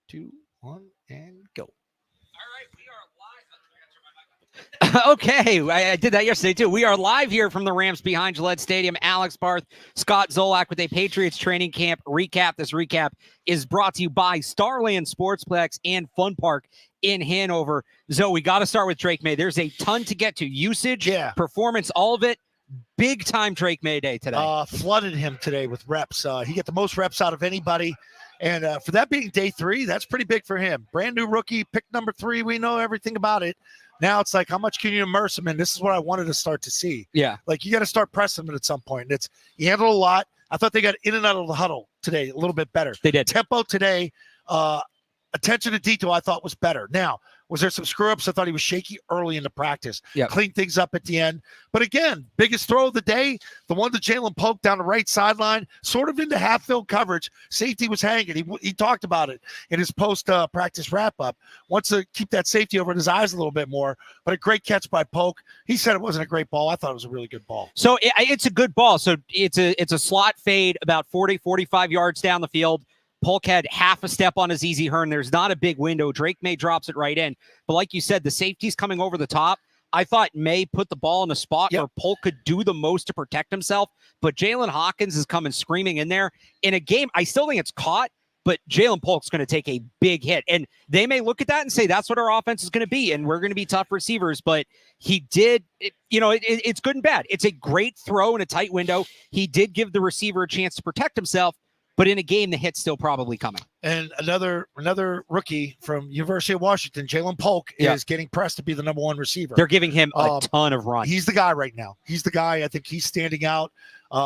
2, 1, and go. Okay, I did that yesterday too. We are live here from the Rams behind Gillette Stadium. Alex Barth, Scott Zolak with a Patriots training camp recap. This recap is brought to you by Starland Sportsplex and Fun Park in Hanover. Zoe, we got to start with Drake Maye. There's a ton to get to. Usage, performance, all of it. Big time Drake Maye day today. Flooded him today with reps. He got the most reps out of anybody. And for that being day 3, that's pretty big for him. Brand new rookie, pick number 3. We know everything about it. Now it's like, how much can you immerse him in? This is what I wanted to start to see. Yeah. Like, you got to start pressing him at some point. And he handled a lot. I thought they got in and out of the huddle today a little bit better. They did. Tempo today, attention to detail, I thought was better. Now, was there some screw-ups? I thought he was shaky early in the practice. Yep. Cleaned things up at the end. But again, biggest throw of the day, the one to Jalen Polk down the right sideline, sort of into half-field coverage. Safety was hanging. He talked about it in his post-practice wrap-up. Wants to keep that safety over his eyes a little bit more. But a great catch by Polk. He said it wasn't a great ball. I thought it was a really good ball. So it's a good ball. So it's a slot fade about 40, 45 yards down the field. Polk had half a step on his easy turn. There's not a big window. Drake Maye drops it right in. But like you said, the safety's coming over the top. I thought Maye put the ball in a spot where Polk could do the most to protect himself. But Jalen Hawkins is coming screaming in there. In a game, I still think it's caught, but Jalen Polk's going to take a big hit. And they may look at that and say, that's what our offense is going to be, and we're going to be tough receivers. But he did, it's good and bad. It's a great throw in a tight window. He did give the receiver a chance to protect himself. But in a game, the hit's still probably coming. And another rookie from University of Washington, Jalen Polk, is getting pressed to be the number 1 receiver. They're giving him a ton of runs. He's the guy right now. He's the guy. I think he's standing out.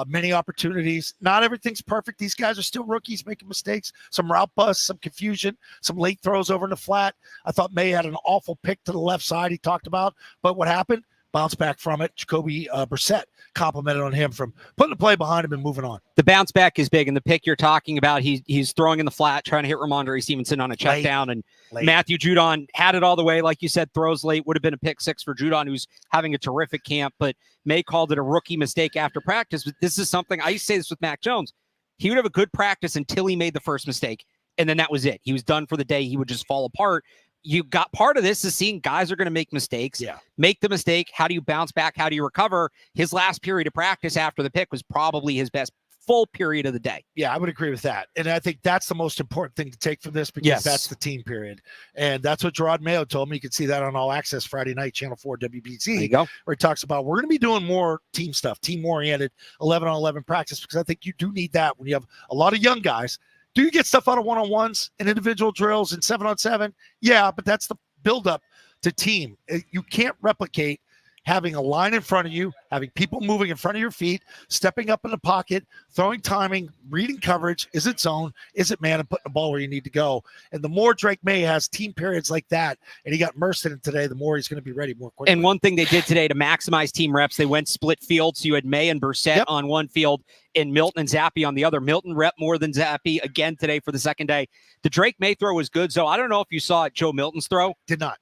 Many opportunities. Not everything's perfect. These guys are still rookies making mistakes. Some route busts, some confusion, some late throws over in the flat. I thought Maye had an awful pick to the left side he talked about. But what happened? Bounce back from it. Jacoby Brissett complimented on him from putting the play behind him and moving on. The bounce back is big, and the pick you're talking about, he's throwing in the flat, trying to hit Ramondre Stevenson on a check down, and Matthew Judon had it all the way. Like you said, throws late, would have been a pick 6 for Judon, who's having a terrific camp, but Maye called it a rookie mistake after practice. But this is something, I used to say this with Mac Jones, he would have a good practice until he made the first mistake, and then that was it. He was done for the day. He would just fall apart. You got part of this is seeing guys are going to make mistakes. Make the mistake. How do you bounce back? How do you recover? His last period of practice after the pick was probably his best full period of the day. Yeah, I would agree with that. And I think that's the most important thing to take from this, because that's the team period. And that's what Gerard Mayo told me. You can see that on All Access Friday night, Channel 4 WBZ. There you go. Where he talks about, we're going to be doing more team stuff, team-oriented, 11-on-11 practice, because I think you do need that when you have a lot of young guys. Do you get stuff out of one-on-ones and individual drills and 7-on-7? Yeah, but that's the build-up to team. You can't replicate having a line in front of you, having people moving in front of your feet, stepping up in the pocket, throwing timing, reading coverage. Is it zone? Is it man? And putting the ball where you need to go. And the more Drake Maye has team periods like that, and he got immersed in it today, the more he's going to be ready more quickly. And one thing they did today to maximize team reps, they went split field. So you had Maye and Brissett on one field and Milton and Zappi on the other. Milton rep more than Zappi again today for the second day. The Drake Maye throw was good. So I don't know if you saw Joe Milton's throw. Did not.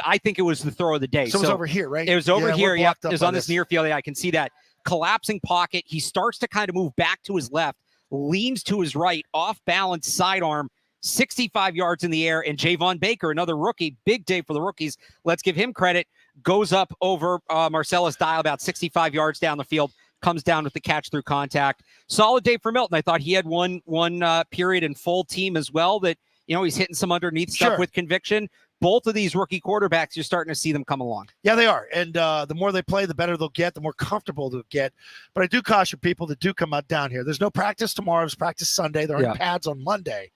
I think it was the throw of the day. So it was over here, right? It was over here. Yeah, it was on this near field. Yeah, I can see that. Collapsing pocket. He starts to kind of move back to his left, leans to his right, off balance, sidearm, 65 yards in the air. And Javon Baker, another rookie, big day for the rookies. Let's give him credit. Goes up over Marcellus Dial about 65 yards down the field. Comes down with the catch through contact. Solid day for Milton. I thought he had one period in full team as well that, he's hitting some underneath stuff with conviction. Both of these rookie quarterbacks, you're starting to see them come along. Yeah, they are. And the more they play, the better they'll get, the more comfortable they'll get. But I do caution people that do come out down here. There's no practice tomorrow. There's practice Sunday. They're in pads on Monday.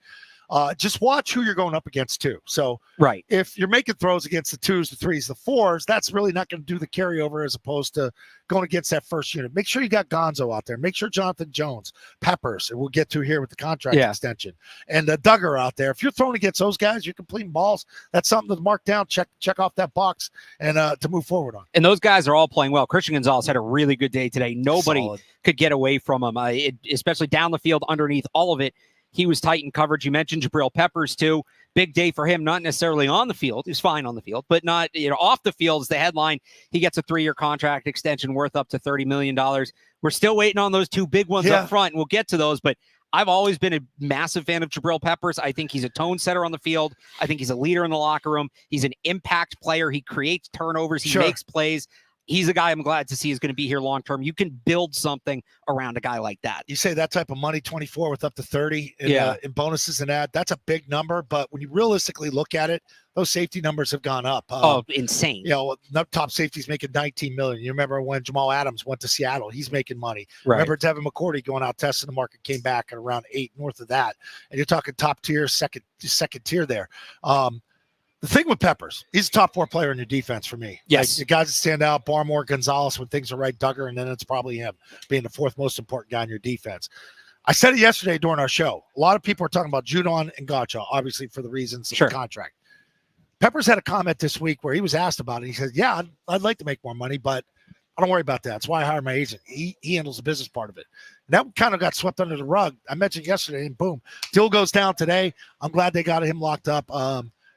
Just watch who you're going up against too. So if you're making throws against the 2s, the 3s, the 4s, that's really not going to do the carryover as opposed to going against that first unit. Make sure you got Gonzo out there. Make sure Jonathan Jones, Peppers, and we'll get to here with the contract extension, and Duggar out there. If you're throwing against those guys, you're completing balls. That's something to mark down, check off that box, and to move forward on. And those guys are all playing well. Christian Gonzalez had a really good day today. Nobody could get away from him, especially down the field, underneath, all of it. He was tight in coverage. You mentioned Jabril Peppers, too. Big day for him, not necessarily on the field. He's fine on the field, but not off the field is the headline. He gets a 3-year contract extension worth up to $30 million. We're still waiting on those two big ones up front, and we'll get to those. But I've always been a massive fan of Jabril Peppers. I think he's a tone setter on the field. I think he's a leader in the locker room. He's an impact player. He creates turnovers. He makes plays. He's a guy I'm glad to see is going to be here long term. You can build something around a guy like that. You say that type of money, 24 with up to 30 in bonuses and that's a big number. But when you realistically look at it, those safety numbers have gone up. Insane. Top safety's making $19 million. You remember when Jamal Adams went to Seattle, he's making money. Right. Remember Devin McCourty going out testing the market, came back at around 8 north of that. And you're talking top tier, second tier there. The thing with Peppers, he's a top 4 player in your defense for me. Yes. The guys that stand out, Barmore, Gonzalez, when things are right, Duggar, and then it's probably him being the 4th most important guy in your defense. I said it yesterday during our show. A lot of people are talking about Judon and Gotcha, obviously for the reasons of the contract. Peppers had a comment this week where he was asked about it. He said, yeah, I'd like to make more money, but I don't worry about that. That's why I hired my agent. He handles the business part of it. And that kind of got swept under the rug. I mentioned yesterday, and boom, deal goes down today. I'm glad they got him locked up.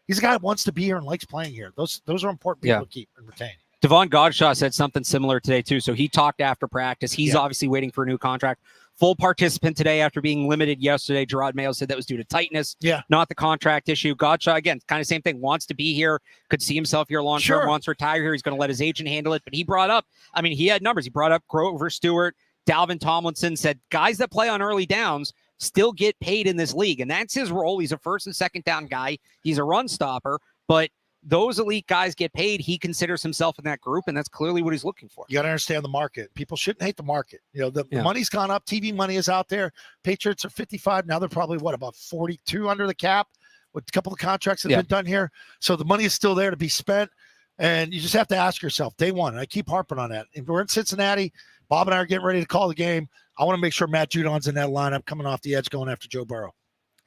He's a guy that wants to be here and likes playing here. Those are important people to keep and retain. Devon Godshaw said something similar today, too. So he talked after practice. He's obviously waiting for a new contract. Full participant today after being limited yesterday. Gerard Mayo said that was due to tightness, not the contract issue. Godshaw, again, kind of same thing. Wants to be here, could see himself here long term, wants to retire here. He's going to let his agent handle it. But he brought up, he had numbers. He brought up Grover Stewart, Dalvin Tomlinson, said guys that play on early downs still get paid in this league. And that's his role. He's a first and second down guy. He's a run stopper. But those elite guys get paid. He considers himself in that group, and that's clearly what he's looking for. You got to understand the market. People shouldn't hate the market. The money's gone up. TV money is out there. Patriots are 55. Now they're probably, about 42 under the cap with a couple of contracts that have been done here. So the money is still there to be spent, and you just have to ask yourself, day one, and I keep harping on that. If we're in Cincinnati, Bob and I are getting ready to call the game. I want to make sure Matt Judon's in that lineup coming off the edge going after Joe Burrow.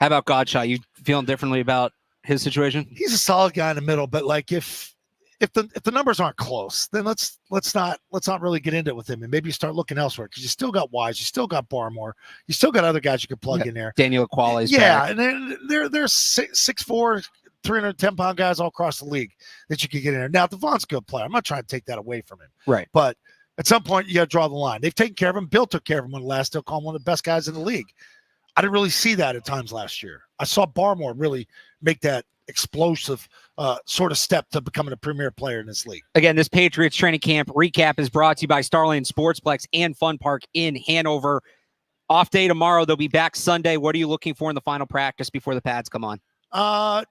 How about Godshaw? You feeling differently about his situation? He's a solid guy in the middle, but if the numbers aren't close, then let's not really get into it with him, and maybe you start looking elsewhere because you still got Wise, you still got Barmore, you still got other guys you could plug in there. Daniel Aquale, back. And then there's 6'4", 310-pound guys all across the league that you could get in there. Now Devon's a good player. I'm not trying to take that away from him, right? But at some point you got to draw the line. They've taken care of him. Bill took care of him when last. They'll call him one of the best guys in the league. I didn't really see that at times last year. I saw Barmore really make that explosive sort of step to becoming a premier player in this league. Again, this Patriots training camp recap is brought to you by Starland Sportsplex and Fun Park in Hanover. Off day tomorrow. They'll be back Sunday. What are you looking for in the final practice before the pads come on?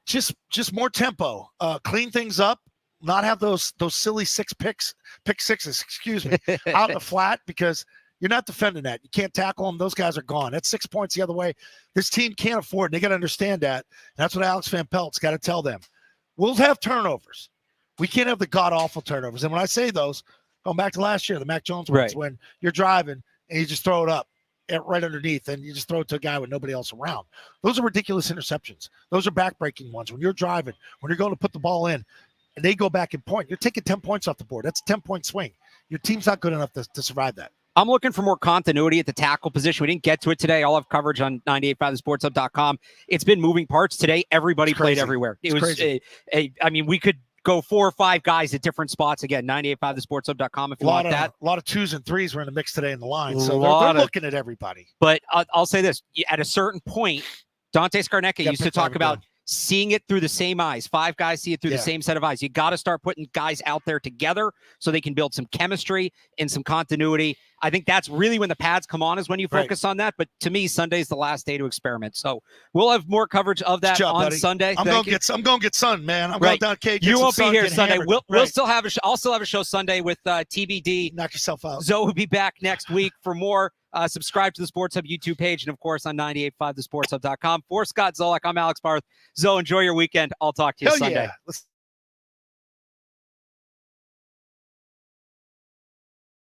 Just more tempo. Clean things up. Not have those silly pick sixes, excuse me, out in the flat, because you're not defending that. You can't tackle them. Those guys are gone. That's 6 points the other way. This team can't afford, and they got to understand that. And that's what Alex Van Pelt's got to tell them. We'll have turnovers. We can't have the god-awful turnovers. And when I say those, going back to last year, the Mac Jones ones, when you're driving and you just throw it up right underneath and you just throw it to a guy with nobody else around. Those are ridiculous interceptions. Those are back-breaking ones. When you're driving, when you're going to put the ball in, and they go back and point, you're taking 10 points off the board. That's a 10-point swing. Your team's not good enough to survive that. I'm looking for more continuity at the tackle position. We didn't get to it today. I'll have coverage on 98.5thesportshub.com. It's been moving parts today. Everybody played everywhere. It was crazy. We could go 4 or 5 guys at different spots. Again, 98.5thesportshub.com if you want that. A lot of 2s and 3s were in the mix today in the line. So they're looking at everybody. But I'll say this. At a certain point, Dante Scarnecchia used to talk about seeing it through the same eyes. 5 guys see it through the same set of eyes. You got to start putting guys out there together so they can build some chemistry and some continuity. I think that's really when the pads come on, is when you focus on that. But to me, Sunday's the last day to experiment. So we'll have more coverage of that on Sunday. I'm going to get sun, man. I'm going down K. You won't be here Sunday. We'll still have I'll still have a show Sunday with TBD. Knock yourself out. Zoe will be back next week for more. Subscribe to the Sports Hub YouTube page, and of course on 98.5thesportshub.com. For Scott Zolak, I'm Alex Barth. Zoe, enjoy your weekend. I'll talk to you Sunday. Yeah.